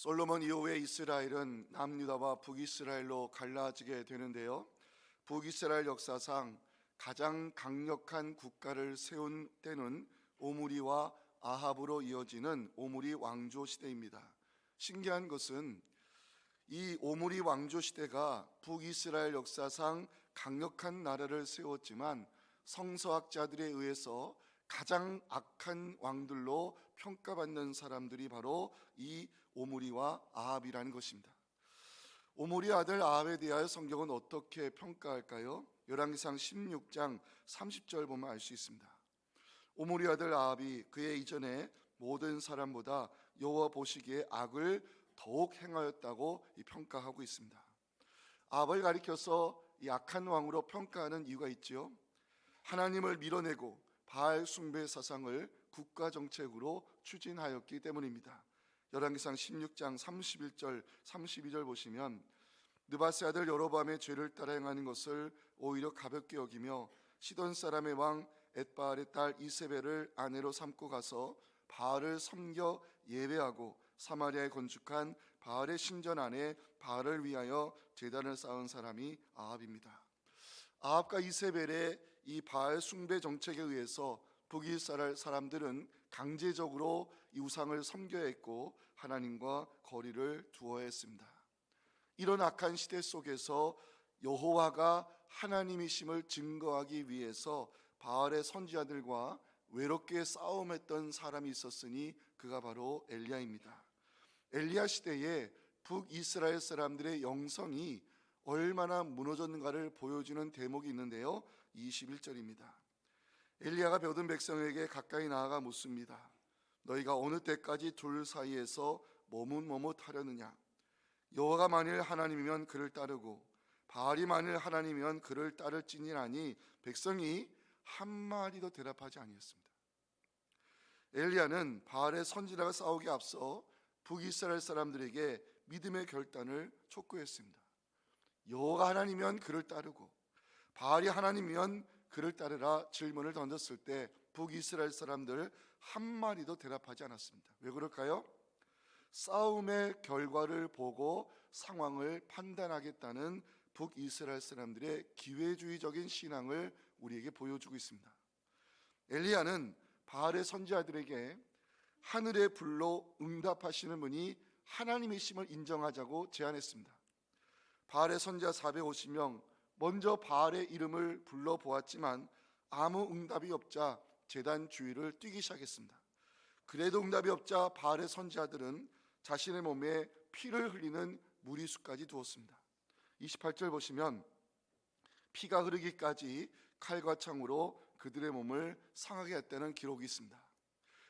솔로몬 이후에 이스라엘은 남유다와 북이스라엘로 갈라지게 되는데요. 북이스라엘 역사상 가장 강력한 국가를 세운 때는 오므리와 아합으로 이어지는 오므리 왕조 시대입니다. 신기한 것은 이 오므리 왕조 시대가 북이스라엘 역사상 강력한 나라를 세웠지만 성서학자들에 의해서 가장 악한 왕들로 평가받는 사람들이 바로 이 오므리와 아합이라는 것입니다. 오므리 아들 아합에 대하여 성경은 어떻게 평가할까요? 열왕기상 16장 30절 보면 알 수 있습니다. 오므리 아들 아합이 그의 이전에 모든 사람보다 여호와 보시기에 악을 더욱 행하였다고 평가하고 있습니다. 아합을 가리켜서 이 악한 왕으로 평가하는 이유가 있지요. 하나님을 밀어내고 바알 숭배 사상을 국가 정책으로 추진하였기 때문입니다. 열왕기상 16장 31절 32절 보시면 느바세 아들 여로보암의 죄를 따라 행하는 것을 오히려 가볍게 여기며 시돈 사람의 왕 엣바알의 딸 이세벨을 아내로 삼고 가서 바알을 섬겨 예배하고 사마리아에 건축한 바알의 신전 안에 바알을 위하여 제단을 쌓은 사람이 아합입니다. 아합과 이세벨의 이 바알 숭배 정책에 의해서 북이스라엘 사람들은 강제적으로 이 우상을 섬겨야 했고 하나님과 거리를 두어야 했습니다. 이런 악한 시대 속에서 여호와가 하나님이심을 증거하기 위해서 바알의 선지자들과 외롭게 싸움했던 사람이 있었으니 그가 바로 엘리야입니다. 엘리야 시대에 북이스라엘 사람들의 영성이 얼마나 무너졌는가를 보여주는 대목이 있는데요. 21절입니다. 엘리야가 병든 백성에게 가까이 나아가 묻습니다. 너희가 어느 때까지 둘 사이에서 머뭇머뭇하려느냐? 여호와가 만일 하나님이면 그를 따르고 바알이 만일 하나님이면 그를 따를지니라니 백성이 한마디도 대답하지 아니했습니다. 엘리야는 바알의 선지자가 싸우기 앞서 북이스라엘 사람들에게 믿음의 결단을 촉구했습니다. 여호와가 하나님이면 그를 따르고 바알이 하나님이면 그를 따르라 질문을 던졌을 때 북이스라엘 사람들 한마디도 대답하지 않았습니다. 왜 그럴까요? 싸움의 결과를 보고 상황을 판단하겠다는 북이스라엘 사람들의 기회주의적인 신앙을 우리에게 보여주고 있습니다. 엘리야는 바알의 선지자들에게 하늘의 불로 응답하시는 분이 하나님이심을 인정하자고 제안했습니다. 바알의 선지자 450명 먼저 바알의 이름을 불러보았지만 아무 응답이 없자 제단 주위를 뛰기 시작했습니다. 그래도 응답이 없자 바알의 선지자들은 자신의 몸에 피를 흘리는 무리수까지 두었습니다. 28절 보시면 피가 흐르기까지 칼과 창으로 그들의 몸을 상하게 했다는 기록이 있습니다.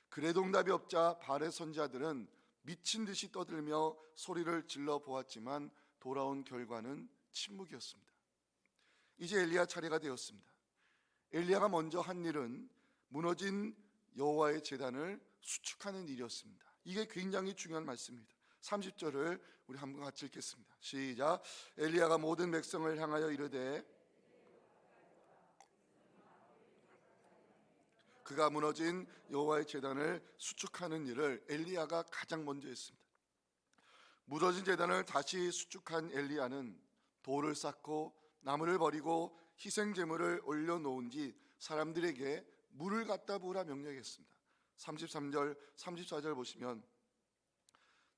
그래도 응답이 없자 바알의 선지자들은 미친 듯이 떠들며 소리를 질러 보았지만 돌아온 결과는 침묵이었습니다. 이제 엘리야 차례가 되었습니다. 엘리야가 먼저 한 일은 무너진 여호와의 제단을 수축하는 일이었습니다. 이게 굉장히 중요한 말씀입니다. 30절을 우리 한번 같이 읽겠습니다. 시작. 엘리야가 모든 백성을 향하여 이르되 그가 무너진 여호와의 제단을 수축하는 일을 엘리야가 가장 먼저 했습니다. 무너진 제단을 다시 수축한 엘리야는 돌을 쌓고 나무를 버리고 희생 제물을 올려놓은 뒤 사람들에게 물을 갖다 부으라 명령했습니다. 33절 34절 보시면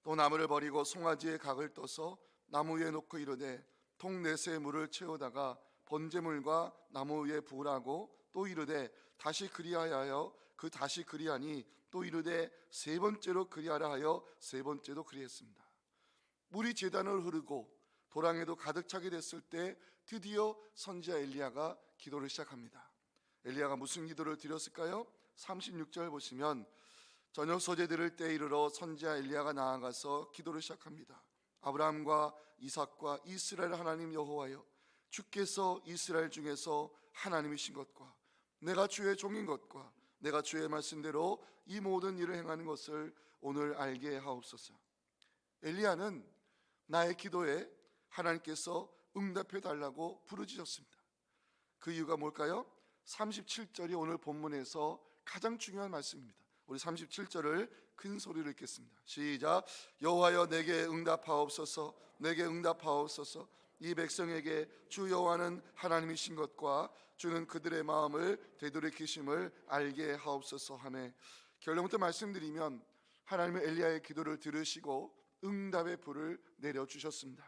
또 나무를 버리고 송아지의 각을 떠서 나무 위에 놓고 이르되 통 넷에 물을 채우다가 번제물과 나무 위에 부으라고 또 이르되 다시 그리하여 그 다시 그리하니 또 이르되 세 번째로 그리하라 하여 세 번째도 그리했습니다. 물이 제단을 흐르고 도랑에도 가득 차게 됐을 때 드디어 선지자 엘리야가 기도를 시작합니다. 엘리야가 무슨 기도를 드렸을까요? 36절 보시면 저녁 소재 들을 때 이르러 선지자 엘리야가 나아가서 기도를 시작합니다. 아브라함과 이삭과 이스라엘 하나님 여호와여, 주께서 이스라엘 중에서 하나님이신 것과 내가 주의 종인 것과 내가 주의 말씀대로 이 모든 일을 행하는 것을 오늘 알게 하옵소서. 엘리야는 나의 기도에 하나님께서 응답해 달라고 부르짖었습니다. 그 이유가 뭘까요? 37절이 오늘 본문에서 가장 중요한 말씀입니다. 우리 37절을 큰 소리로 읽겠습니다. 시작. 여호와여 내게 응답하옵소서. 내게 응답하옵소서. 이 백성에게 주 여호와는 하나님이신 것과 주는 그들의 마음을 되돌이키심을 알게 하옵소서 하매, 결론부터 말씀드리면 하나님은 엘리야의 기도를 들으시고 응답의 불을 내려주셨습니다.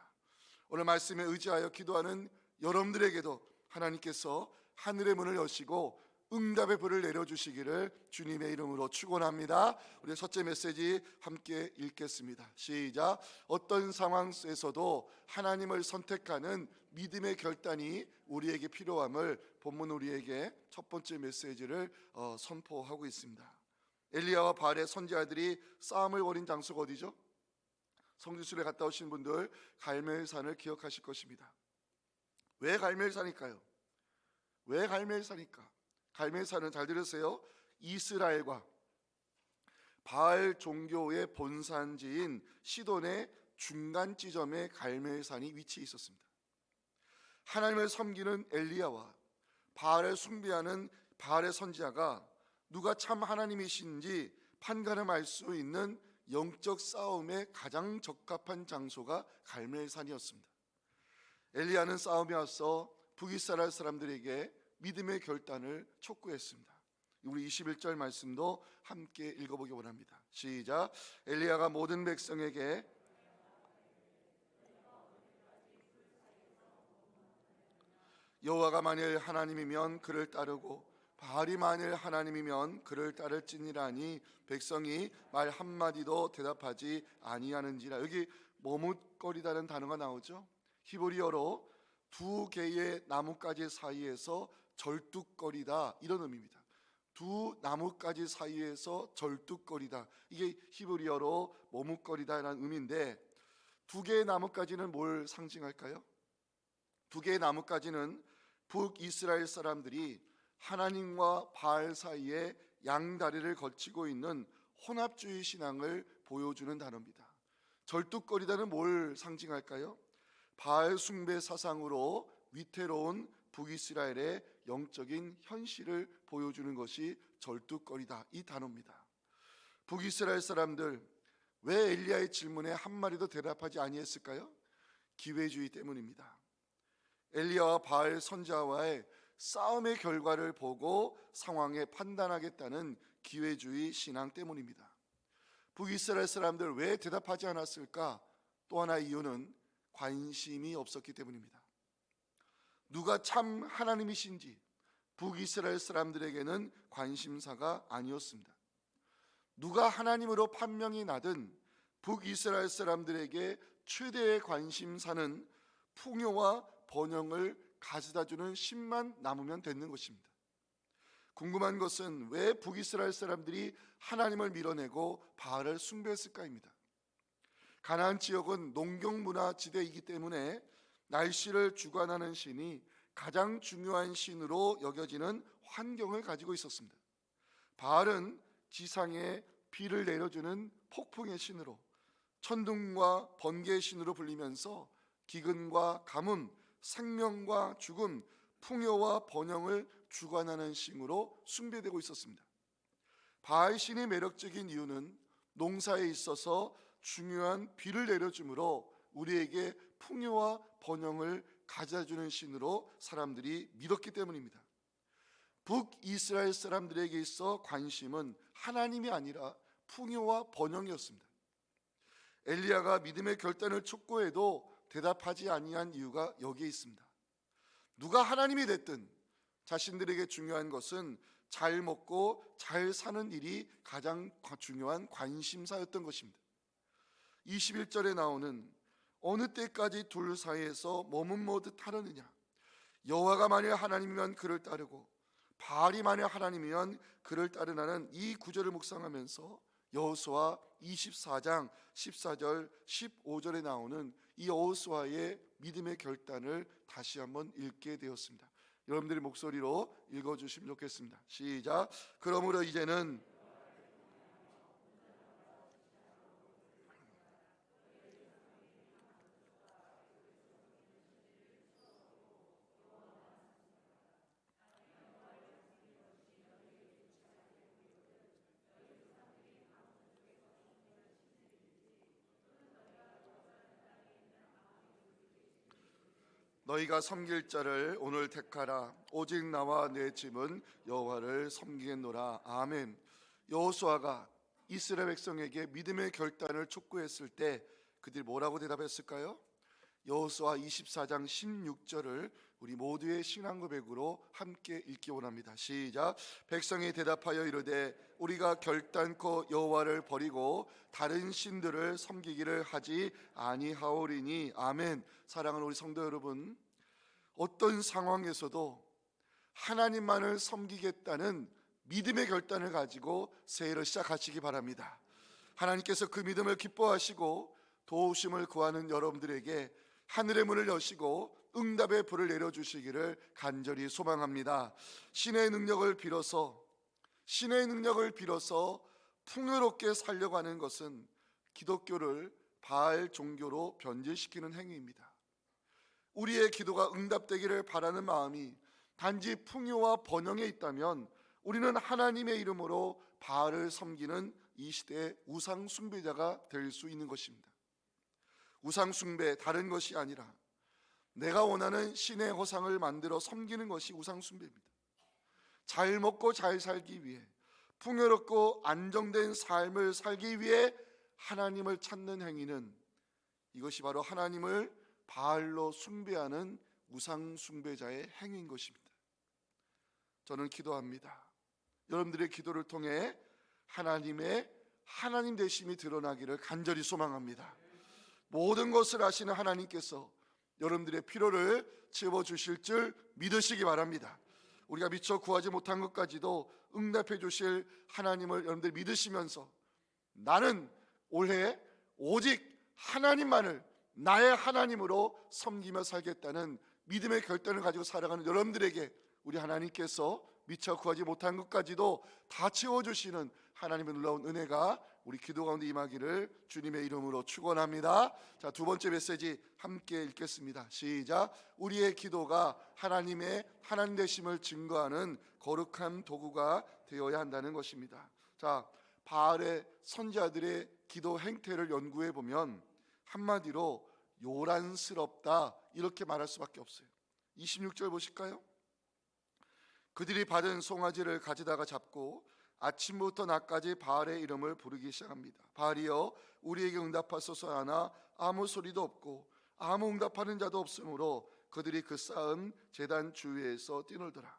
오늘 말씀에 의지하여 기도하는 여러분들에게도 하나님께서 하늘의 문을 여시고 응답의 불을 내려주시기를 주님의 이름으로 축원합니다. 우리 첫째 메시지 함께 읽겠습니다. 시작. 어떤 상황 속에서도 하나님을 선택하는 믿음의 결단이 우리에게 필요함을 본문 우리에게 첫 번째 메시지를 선포하고 있습니다. 엘리야와 바알의 선지자들이 싸움을 벌인 장소가 어디죠? 성지순례 갔다 오신 분들 갈멜산을 기억하실 것입니다. 왜 갈멜산일까요? 왜 갈멜산일까? 갈멜산은 잘 들으세요. 이스라엘과 바알 종교의 본산지인 시돈의 중간 지점에 갈멜산이 위치해 있었습니다. 하나님을 섬기는 엘리야와 바알을 숭배하는 바알의 선지자가 누가 참 하나님이신지 판가름할 수 있는 영적 싸움에 가장 적합한 장소가 갈멜산이었습니다. 엘리야는 싸움에 앞서 북이스라엘 사람들에게 믿음의 결단을 촉구했습니다. 우리 21절 말씀도 함께 읽어보기 원합니다. 시작. 엘리야가 모든 백성에게 여호와가 만일 하나님이면 그를 따르고 바알이 만일 하나님이면 그를 따를지니라니 백성이 말 한마디도 대답하지 아니하는지라. 여기 머뭇거리다는 단어가 나오죠. 히브리어로 두 개의 나뭇가지 사이에서 절뚝거리다, 이런 의미입니다. 두 나뭇가지 사이에서 절뚝거리다, 이게 히브리어로 머뭇거리다라는 의미인데, 두 개의 나뭇가지는 뭘 상징할까요? 두 개의 나뭇가지는 북이스라엘 사람들이 하나님과 바알 사이에 양다리를 거치고 있는 혼합주의 신앙을 보여주는 단어입니다. 절뚝거리다는 뭘 상징할까요? 바알 숭배 사상으로 위태로운 북이스라엘의 영적인 현실을 보여주는 것이 절뚝거리다, 이 단어입니다. 북이스라엘 사람들, 왜 엘리야의 질문에 한마디도 대답하지 아니했을까요? 기회주의 때문입니다. 엘리야와 바알 선지자와의 싸움의 결과를 보고 상황에 판단하겠다는 기회주의 신앙 때문입니다. 북이스라엘 사람들 왜 대답하지 않았을까? 또 하나의 이유는 관심이 없었기 때문입니다. 누가 참 하나님이신지 북이스라엘 사람들에게는 관심사가 아니었습니다. 누가 하나님으로 판명이 나든 북이스라엘 사람들에게 최대의 관심사는 풍요와 번영을 가져다주는 신만 남으면 되는 것입니다. 궁금한 것은 왜 북이스라엘 사람들이 하나님을 밀어내고 바알을 숭배했을까입니다. 가나안 지역은 농경문화 지대이기 때문에 날씨를 주관하는 신이 가장 중요한 신으로 여겨지는 환경을 가지고 있었습니다. 바알은 지상에 비를 내려주는 폭풍의 신으로, 천둥과 번개의 신으로 불리면서 기근과 가뭄, 생명과 죽음, 풍요와 번영을 주관하는 신으로 숭배되고 있었습니다. 바알 신이 매력적인 이유는 농사에 있어서 중요한 비를 내려주므로 우리에게 풍요와 번영을 가져다주는 신으로 사람들이 믿었기 때문입니다. 북이스라엘 사람들에게 있어 관심은 하나님이 아니라 풍요와 번영이었습니다. 엘리야가 믿음의 결단을 촉구해도 대답하지 아니한 이유가 여기에 있습니다. 누가 하나님이 됐든 자신들에게 중요한 것은 잘 먹고 잘 사는 일이 가장 중요한 관심사였던 것입니다. 21절에 나오는 어느 때까지 둘 사이에서 머뭇머듯 하려느냐, 여호와가 만일 하나님이면 그를 따르고 바알이 만일 하나님이면 그를 따르라는 이 구절을 묵상하면서 여호수아 24장 14절 15절에 나오는 이 여호수아의 믿음의 결단을 다시 한번 읽게 되었습니다. 여러분들의 목소리로 읽어주시면 좋겠습니다. 시작. 그러므로 이제는 너희가 섬길 자를 오늘 택하라. 오직 나와 내 집은 여호와를 섬기겠노라. 아멘. 여호수아가 이스라엘 백성에게 믿음의 결단을 촉구했을 때 그들이 뭐라고 대답했을까요? 여호수아 24장 16절을 우리 모두의 신앙 고백으로 함께 읽기 원합니다. 시작. 백성이 대답하여 이르되 우리가 결단코 여호와를 버리고 다른 신들을 섬기기를 하지 아니하오리니. 아멘. 사랑하는 우리 성도 여러분, 어떤 상황에서도 하나님만을 섬기겠다는 믿음의 결단을 가지고 새해를 시작하시기 바랍니다. 하나님께서 그 믿음을 기뻐하시고 도우심을 구하는 여러분들에게 하늘의 문을 여시고 응답의 불을 내려주시기를 간절히 소망합니다. 신의 능력을 빌어서 풍요롭게 살려고 하는 것은 기독교를 바알 종교로 변질시키는 행위입니다. 우리의 기도가 응답되기를 바라는 마음이 단지 풍요와 번영에 있다면 우리는 하나님의 이름으로 바알을 섬기는 이 시대의 우상 숭배자가 될 수 있는 것입니다. 우상 숭배, 다른 것이 아니라 내가 원하는 신의 허상을 만들어 섬기는 것이 우상 숭배입니다. 잘 먹고 잘 살기 위해, 풍요롭고 안정된 삶을 살기 위해 하나님을 찾는 행위는, 이것이 바로 하나님을 바알로 숭배하는 우상 숭배자의 행위인 것입니다. 저는 기도합니다. 여러분들의 기도를 통해 하나님의 하나님 되심이 드러나기를 간절히 소망합니다. 모든 것을 아시는 하나님께서 여러분들의 필요를 채워주실 줄 믿으시기 바랍니다. 우리가 미처 구하지 못한 것까지도 응답해 주실 하나님을 여러분들이 믿으시면서 나는 올해 오직 하나님만을 나의 하나님으로 섬기며 살겠다는 믿음의 결단을 가지고 살아가는 여러분들에게 우리 하나님께서 미처 구하지 못한 것까지도 다 채워주시는 하나님의 놀라운 은혜가 우리 기도 가운데 임하기를 주님의 이름으로 축원합니다. 자, 두 번째 메시지 함께 읽겠습니다. 시작. 우리의 기도가 하나님의 하나님 되심을 증거하는 거룩한 도구가 되어야 한다는 것입니다. 자, 바알의 선지자들의 기도 행태를 연구해 보면 한마디로 요란스럽다 이렇게 말할 수밖에 없어요. 26절 보실까요? 그들이 받은 송아지를 가져다가 잡고 아침부터 낮까지 바알의 이름을 부르기 시작합니다. 바알이여 우리에게 응답하소서 하나 아무 소리도 없고 아무 응답하는 자도 없으므로 그들이 그 쌓은 제단 주위에서 뛰놀더라.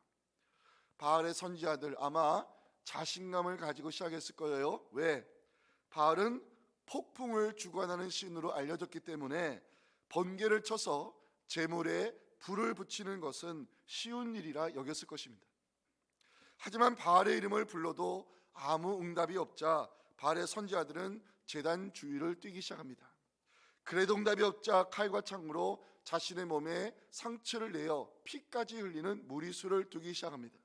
바알의 선지자들 아마 자신감을 가지고 시작했을 거예요. 왜? 바알은 폭풍을 주관하는 신으로 알려졌기 때문에 번개를 쳐서 재물에 불을 붙이는 것은 쉬운 일이라 여겼을 것입니다. 하지만 바알의 이름을 불러도 아무 응답이 없자 바알의 선지자들은 제단 주위를 뛰기 시작합니다. 그래도 응답이 없자 칼과 창으로 자신의 몸에 상처를 내어 피까지 흘리는 무리수를 두기 시작합니다.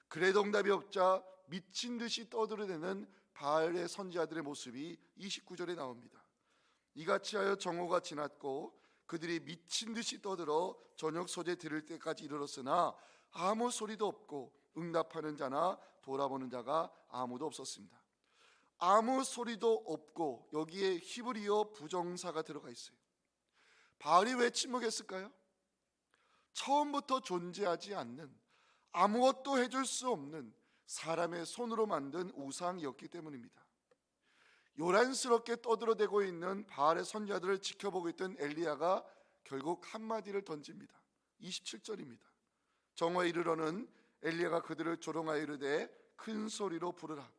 그래도 응답이 없자 미친 듯이 떠들어대는 바알의 선지자들의 모습이 29절에 나옵니다. 이같이 하여 정오가 지났고 그들이 미친 듯이 떠들어 저녁 소재 들을 때까지 이르렀으나 아무 소리도 없고 응답하는 자나 돌아보는 자가 아무도 없었습니다. 아무 소리도 없고 여기에 히브리어 부정사가 들어가 있어요. 바알이 왜 침묵했을까요? 처음부터 존재하지 않는, 아무것도 해줄 수 없는 사람의 손으로 만든 우상이었기 때문입니다. 요란스럽게 떠들어대고 있는 바알의 선지자들을 지켜보고 있던 엘리야가 결국 한마디를 던집니다. 27절입니다. 정오에 이르러는 엘리야가 그들을 조롱하여 이르되 큰 소리로 부르라.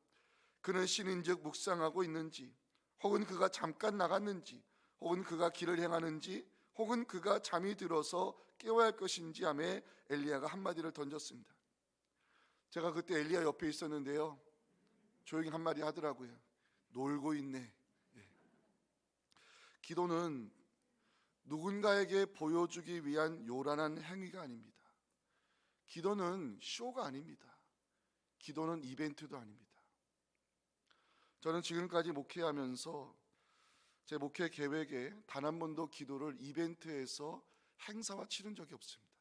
그는 신인즉 묵상하고 있는지, 혹은 그가 잠깐 나갔는지, 혹은 그가 길을 행하는지, 혹은 그가 잠이 들어서 깨워야 할 것인지 하며 엘리야가 한마디를 던졌습니다. 제가 그때 엘리야 옆에 있었는데요, 조용히 한마디 하더라고요. 놀고 있네. 기도는 누군가에게 보여주기 위한 요란한 행위가 아닙니다. 기도는 쇼가 아닙니다. 기도는 이벤트도 아닙니다. 저는 지금까지 목회하면서 제 목회 계획에 단 한 번도 기도를 이벤트에서 행사와 치른 적이 없습니다.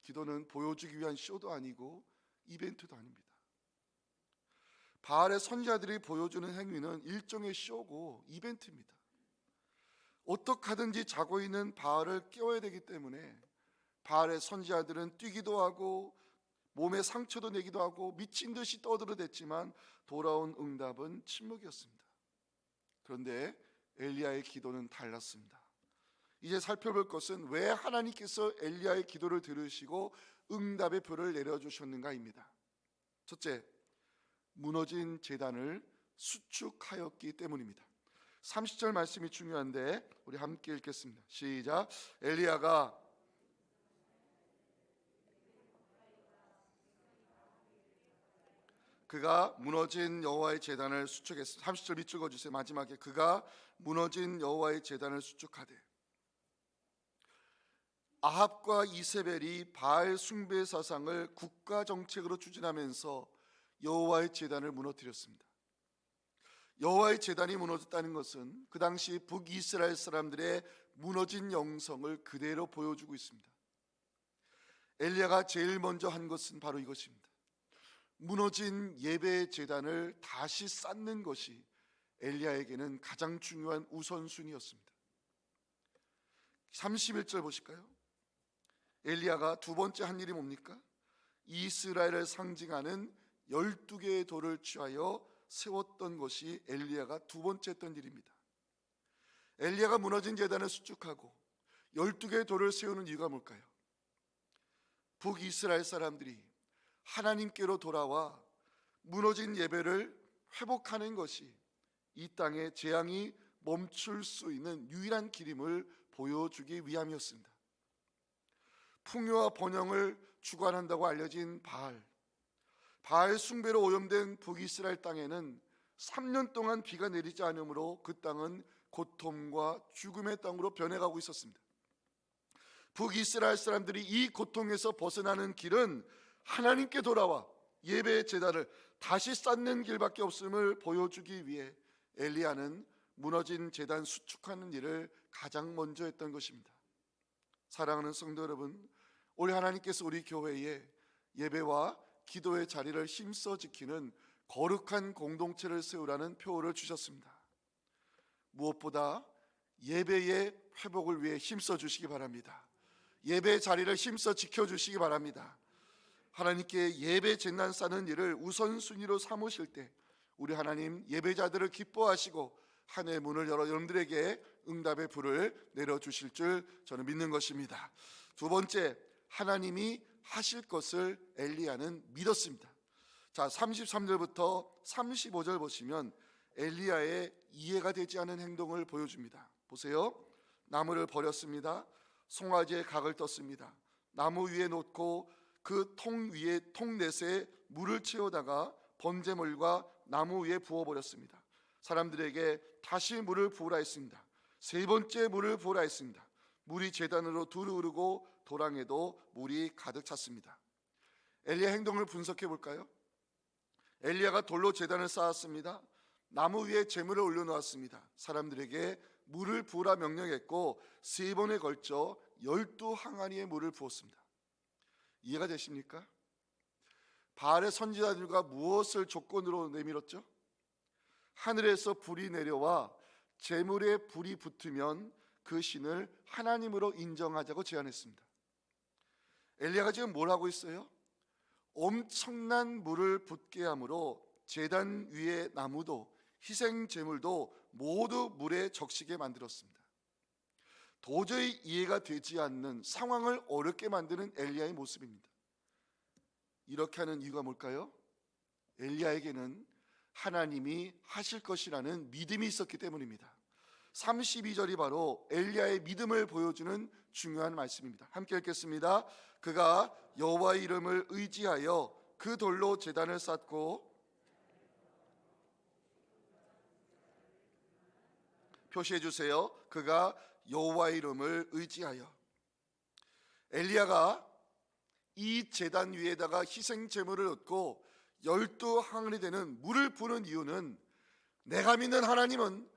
기도는 보여주기 위한 쇼도 아니고 이벤트도 아닙니다. 바알의 선지자들이 보여주는 행위는 일종의 쇼고 이벤트입니다. 어떻게 하든지 자고 있는 바알을 깨워야 되기 때문에 바알의 선지자들은 뛰기도 하고 몸에 상처도 내기도 하고 미친 듯이 떠들어댔지만 돌아온 응답은 침묵이었습니다. 그런데 엘리야의 기도는 달랐습니다. 이제 살펴볼 것은 왜 하나님께서 엘리야의 기도를 들으시고 응답의 표를 내려주셨는가입니다. 첫째, 무너진 제단을 수축하였기 때문입니다. 30절 말씀이 중요한데 우리 함께 읽겠습니다. 시작. 엘리야가 그가 무너진 여호와의 제단을 수축했습니다. 30절 밑줄 그어주세요. 마지막에 그가 무너진 여호와의 제단을 수축하되, 아합과 이세벨이 바알 숭배 사상을 국가 정책으로 추진하면서 여호와의 제단을 무너뜨렸습니다. 여호와의 제단이 무너졌다는 것은 그 당시 북이스라엘 사람들의 무너진 영성을 그대로 보여주고 있습니다. 엘리야가 제일 먼저 한 것은 바로 이것입니다. 무너진 예배 제단을 다시 쌓는 것이 엘리야에게는 가장 중요한 우선순위였습니다. 31절 보실까요? 엘리야가 두 번째 한 일이 뭡니까? 이스라엘을 상징하는 12개의 돌을 취하여 세웠던 것이 엘리야가 두 번째 했던 일입니다. 엘리야가 무너진 제단을 수축하고 12개의 돌을 세우는 이유가 뭘까요? 북이스라엘 사람들이 하나님께로 돌아와 무너진 예배를 회복하는 것이 이 땅의 재앙이 멈출 수 있는 유일한 길임을 보여주기 위함이었습니다. 풍요와 번영을 주관한다고 알려진 바알 숭배로 오염된 북이스라엘 땅에는 3년 동안 비가 내리지 않으므로 그 땅은 고통과 죽음의 땅으로 변해가고 있었습니다. 북이스라엘 사람들이 이 고통에서 벗어나는 길은 하나님께 돌아와 예배의 제단을 다시 쌓는 길밖에 없음을 보여주기 위해 엘리야는 무너진 제단 수축하는 일을 가장 먼저 했던 것입니다. 사랑하는 성도 여러분, 우리 하나님께서 우리 교회에 예배와 기도의 자리를 힘써 지키는 거룩한 공동체를 세우라는 표를 주셨습니다. 무엇보다 예배의 회복을 위해 힘써 주시기 바랍니다. 예배의 자리를 힘써 지켜주시기 바랍니다. 하나님께 예배 제단 쌓는 일을 우선순위로 삼으실 때 우리 하나님 예배자들을 기뻐하시고 한 해의 문을 열어 여러분들에게 응답의 불을 내려주실 줄 저는 믿는 것입니다. 두 번째, 하나님이 하실 것을 엘리야는 믿었습니다. 자, 33절부터 35절 보시면 엘리야의 이해가 되지 않은 행동을 보여줍니다. 보세요. 나무를 버렸습니다. 송아지의 각을 떴습니다. 나무 위에 놓고 그 통 위에 통 넷에 물을 채우다가 번제물과 나무 위에 부어버렸습니다. 사람들에게 다시 물을 부으라 했습니다. 세 번째 물을 부으라 했습니다. 물이 제단으로 두루 흐르고 도랑에도 물이 가득 찼습니다. 엘리야 행동을 분석해 볼까요? 엘리야가 돌로 제단을 쌓았습니다. 나무 위에 제물을 올려놓았습니다. 사람들에게 물을 부으라 명령했고 세 번에 걸쳐 12항아리의 물을 부었습니다. 이해가 되십니까? 바알의 선지자들과 무엇을 조건으로 내밀었죠? 하늘에서 불이 내려와 제물에 불이 붙으면 그 신을 하나님으로 인정하자고 제안했습니다. 엘리야가 지금 뭘 하고 있어요? 엄청난 물을 붓게 함으로 제단 위의 나무도 희생 제물도 모두 물에 적시게 만들었습니다. 도저히 이해가 되지 않는 상황을 어렵게 만드는 엘리야의 모습입니다. 이렇게 하는 이유가 뭘까요? 엘리야에게는 하나님이 하실 것이라는 믿음이 있었기 때문입니다. 32절이 바로 엘리야의 믿음을 보여주는 중요한 말씀입니다. 함께 읽겠습니다. 그가 여호와의 이름을 의지하여 그 돌로 제단을 쌓고, 표시해 주세요. 그가 여호와의 이름을 의지하여. 엘리야가 이 제단 위에다가 희생 제물을 얹고 12항아리 되는 물을 부는 이유는 내가 믿는 하나님은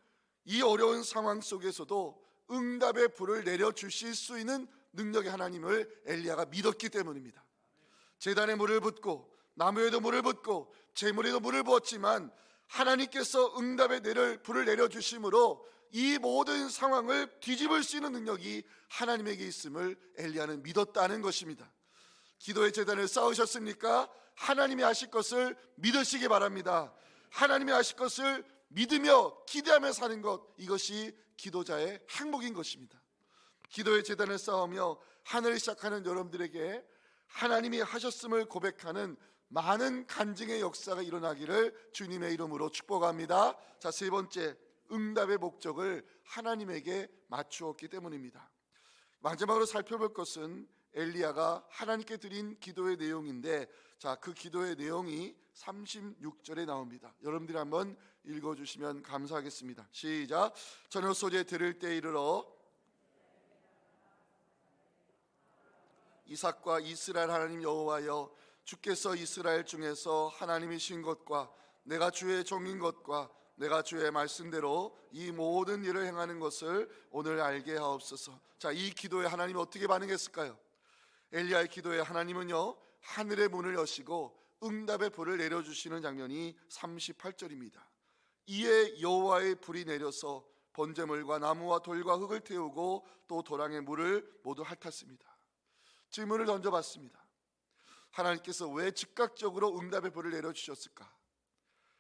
이 어려운 상황 속에서도 응답의 불을 내려주실 수 있는 능력의 하나님을 엘리야가 믿었기 때문입니다. 제단에 물을 붓고 나무에도 물을 붓고 제물에도 물을 부었지만 하나님께서 응답의 불을 내려주심으로 이 모든 상황을 뒤집을 수 있는 능력이 하나님에게 있음을 엘리야는 믿었다는 것입니다. 기도의 제단을 쌓으셨습니까? 하나님이 하실 것을 믿으시기 바랍니다. 하나님이 하실 것을 믿으며 기대하며 사는 것, 이것이 기도자의 행복인 것입니다. 기도의 제단을 쌓으며 하늘을 시작하는 여러분들에게 하나님이 하셨음을 고백하는 많은 간증의 역사가 일어나기를 주님의 이름으로 축복합니다. 자, 세 번째, 응답의 목적을 하나님에게 맞추었기 때문입니다. 마지막으로 살펴볼 것은 엘리야가 하나님께 드린 기도의 내용인데, 자, 그 기도의 내용이 36절에 나옵니다. 여러분들이 한번 읽어주시면 감사하겠습니다. 시작. 저녁 소재 들을 때 이르러 이삭과 이스라엘 하나님 여호와여, 주께서 이스라엘 중에서 하나님이신 것과 내가 주의 종인 것과 내가 주의 말씀대로 이 모든 일을 행하는 것을 오늘 알게 하옵소서. 자, 이 기도에 하나님이 어떻게 반응했을까요? 엘리야의 기도에 하나님은요, 하늘의 문을 여시고 응답의 불을 내려주시는 장면이 38절입니다. 이에 여호와의 불이 내려서 번제물과 나무와 돌과 흙을 태우고 또 도랑의 물을 모두 핥았습니다. 질문을 던져봤습니다. 하나님께서 왜 즉각적으로 응답의 불을 내려주셨을까?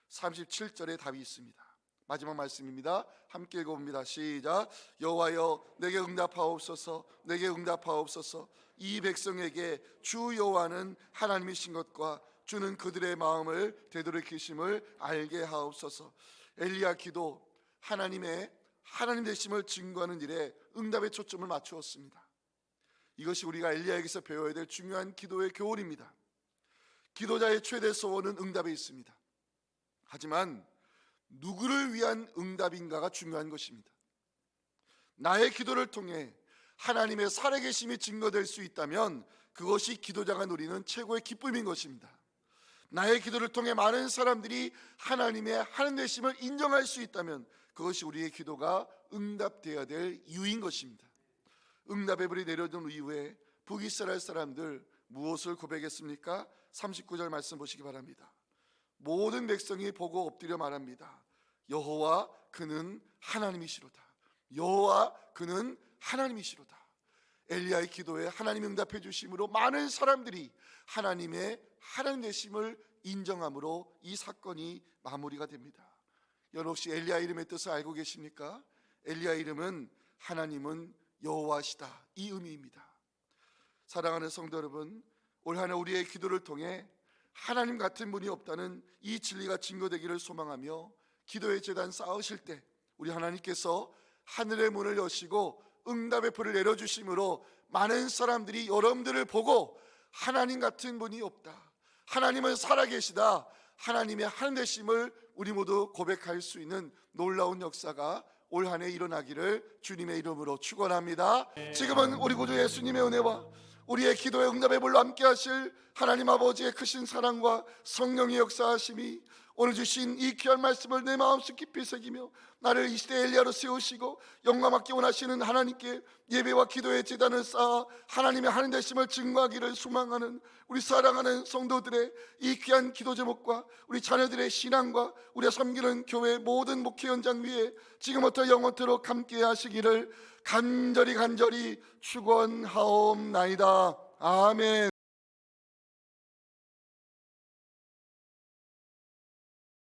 37절에 답이 있습니다. 마지막 말씀입니다. 함께 읽어봅니다. 시작. 여호와여, 내게 응답하옵소서, 내게 응답하옵소서. 이 백성에게 주 여호와는 하나님이신 것과 주는 그들의 마음을 되돌이키심을 알게 하옵소서. 엘리야 기도, 하나님의 하나님 되심을 증거하는 일에 응답의 초점을 맞추었습니다. 이것이 우리가 엘리야에게서 배워야 될 중요한 기도의 교훈입니다. 기도자의 최대 소원은 응답에 있습니다. 하지만 누구를 위한 응답인가가 중요한 것입니다. 나의 기도를 통해 하나님의 살아계심이 증거될 수 있다면 그것이 기도자가 누리는 최고의 기쁨인 것입니다. 나의 기도를 통해 많은 사람들이 하나님의 하나님 되심을 인정할 수 있다면 그것이 우리의 기도가 응답되어야 될 이유인 것입니다. 응답의 불이 내려준 이후에 북이스라엘 사람들 무엇을 고백했습니까? 39절 말씀 보시기 바랍니다. 모든 백성이 보고 엎드려 말합니다. 여호와 그는 하나님이시로다. 여호와 그는 하나님이시로다. 엘리야의 기도에 하나님이 응답해 주심으로 많은 사람들이 하나님의 하나님 되심을 인정함으로 이 사건이 마무리가 됩니다. 여러분 혹시 엘리야 이름의 뜻을 알고 계십니까? 엘리야 이름은 하나님은 여호와시다, 이 의미입니다. 사랑하는 성도 여러분, 올 한 해 우리의 기도를 통해 하나님 같은 분이 없다는 이 진리가 증거되기를 소망하며 기도의 제단 쌓으실 때 우리 하나님께서 하늘의 문을 여시고 응답의 불을 내려주심으로 많은 사람들이 여러분들을 보고 하나님 같은 분이 없다, 하나님은 살아계시다, 하나님의 하나님 되심을 우리 모두 고백할 수 있는 놀라운 역사가 올 한 해 일어나기를 주님의 이름으로 축원합니다. 지금은 우리 구주 예수님의 은혜와 우리의 기도의 응답의 불로 함께 하실 하나님 아버지의 크신 사랑과 성령의 역사하심이 오늘 주신 이 귀한 말씀을 내 마음속 깊이 새기며 나를 이 시대 엘리야로 세우시고 영광받기 원하시는 하나님께 예배와 기도의 제단을 쌓아 하나님의 하나님 되심을 증거하기를 소망하는 우리 사랑하는 성도들의 이 귀한 기도 제목과 우리 자녀들의 신앙과 우리가 섬기는 교회 모든 목회 현장 위에 지금부터 영원토록 함께 하시기를 간절히 축원하옵나이다. 아멘.